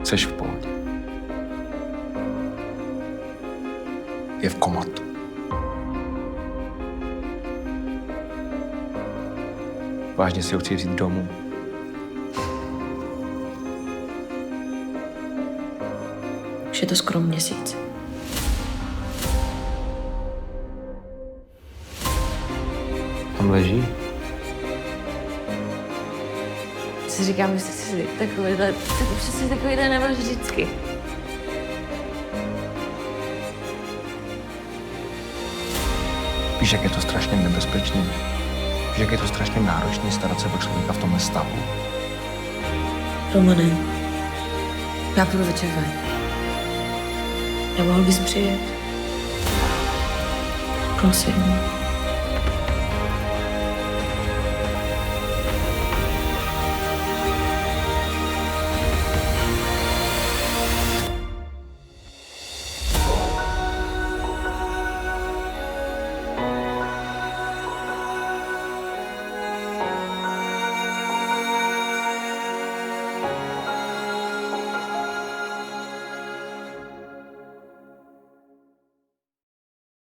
Jseš v pohodě. Je v komatu. Vážně si ho chci vzít domů. Už je to skoro měsíc. Tam leží. Si říkám, že jsi takovýhle, tak přesně takovýhle nebyl vždycky. Víš, jak je to strašně nebezpečné? Víš, jak je to strašně náročné starat se o člověka v tomhle stavu? Romane, já půjdu večer ven. Nemohl bys přijet? Prosím.